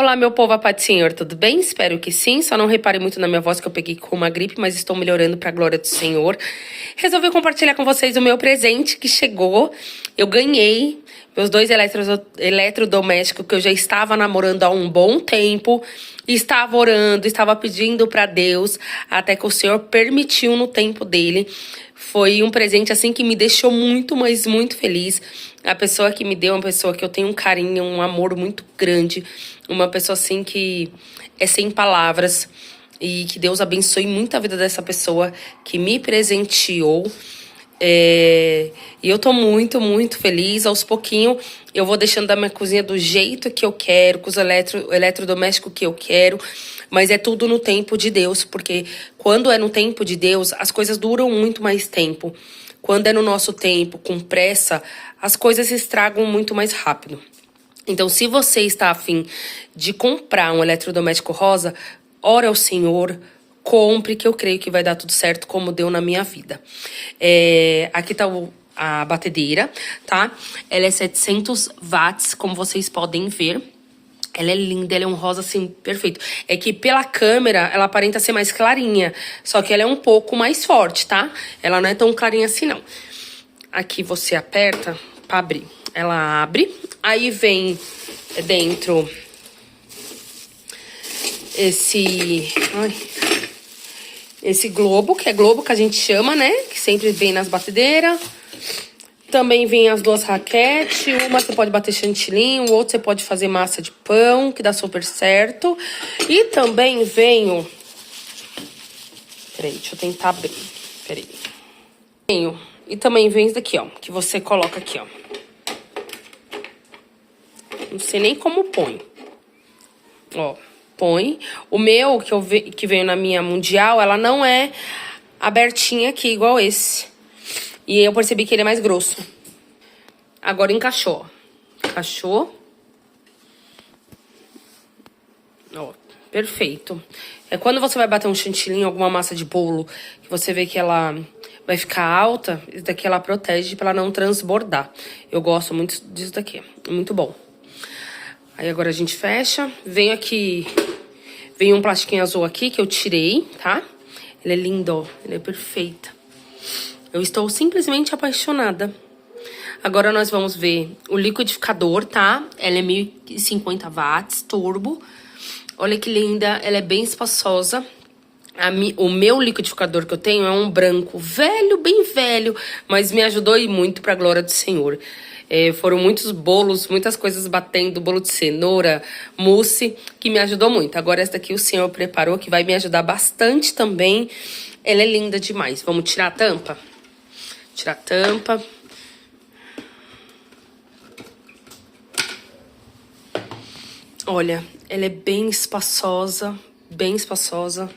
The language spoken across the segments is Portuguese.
Olá, meu povo, a paz do Senhor, tudo bem? Espero que sim. Só não repare muito na minha voz que eu peguei com uma gripe, mas estou melhorando para a glória do Senhor. Resolvi compartilhar com vocês o meu presente que chegou. Eu ganhei meus dois eletrodomésticos que eu já estava namorando há um bom tempo. Estava orando, estava pedindo para Deus, até que o Senhor permitiu no tempo dele. Foi um presente, assim, que me deixou muito, mas muito feliz. A pessoa que me deu é uma pessoa que eu tenho um carinho, um amor muito grande. Uma pessoa, assim, que é sem palavras. E que Deus abençoe muito a vida dessa pessoa que me presenteou. E eu tô muito, muito feliz. Aos pouquinhos eu vou deixando a minha cozinha do jeito que eu quero, com os eletrodomésticos que eu quero. Mas é tudo no tempo de Deus, porque quando é no tempo de Deus, as coisas duram muito mais tempo. Quando é no nosso tempo, com pressa, as coisas se estragam muito mais rápido. Então, se você está afim de comprar um eletrodoméstico rosa, ore ao Senhor, compre, que eu creio que vai dar tudo certo, como deu na minha vida. Aqui tá a batedeira, tá? Ela é 700 watts, como vocês podem ver. Ela é linda, ela é um rosa, assim, perfeito. É que pela câmera, ela aparenta ser mais clarinha. Só que ela é um pouco mais forte, tá? Ela não é tão clarinha assim, não. Aqui você aperta pra abrir. Ela abre. Aí vem dentro esse globo, que é globo que a gente chama, né? Que sempre vem nas batedeiras. Também vem as duas raquetes, uma você pode bater chantilly, o outro você pode fazer massa de pão, que dá super certo. E também vem o... Peraí, deixa eu tentar abrir. Peraí. E também vem isso daqui, ó, que você coloca aqui, ó. Não sei nem como põe. Ó, põe. O meu, que veio na minha mundial, ela não é abertinha aqui, igual esse. E eu percebi que ele é mais grosso. Agora encaixou, ó. Encaixou. Ó, perfeito. É quando você vai bater um chantilly, alguma massa de bolo, que você vê que ela vai ficar alta, isso daqui ela protege pra ela não transbordar. Eu gosto muito disso daqui, é muito bom. Aí agora a gente fecha. Vem aqui, vem um plastiquinho azul aqui que eu tirei, tá? Ele é lindo, ó, ele é perfeito. Eu estou simplesmente apaixonada. Agora nós vamos ver o liquidificador, tá? Ela é 1050 watts, turbo. Olha que linda, ela é bem espaçosa. O meu liquidificador que eu tenho é um branco velho, bem velho, mas me ajudou e muito pra glória do Senhor. Foram muitos bolos, muitas coisas batendo, bolo de cenoura, mousse, que me ajudou muito. Agora essa daqui o Senhor preparou, que vai me ajudar bastante também. Ela é linda demais. Vamos tirar a tampa? Tirar a tampa. Olha, ela é bem espaçosa, bem espaçosa.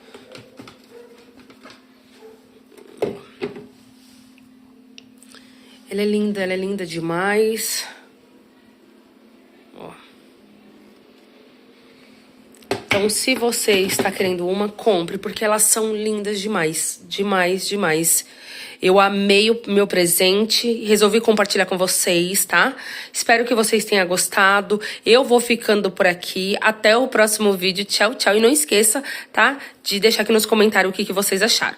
Ela é linda demais. Ó. Então, se você está querendo uma, compre, porque elas são lindas demais, demais, demais. Eu amei o meu presente, resolvi compartilhar com vocês, tá? Espero que vocês tenham gostado. Eu vou ficando por aqui. Até o próximo vídeo. Tchau, tchau. E não esqueça, tá? De deixar aqui nos comentários o que vocês acharam.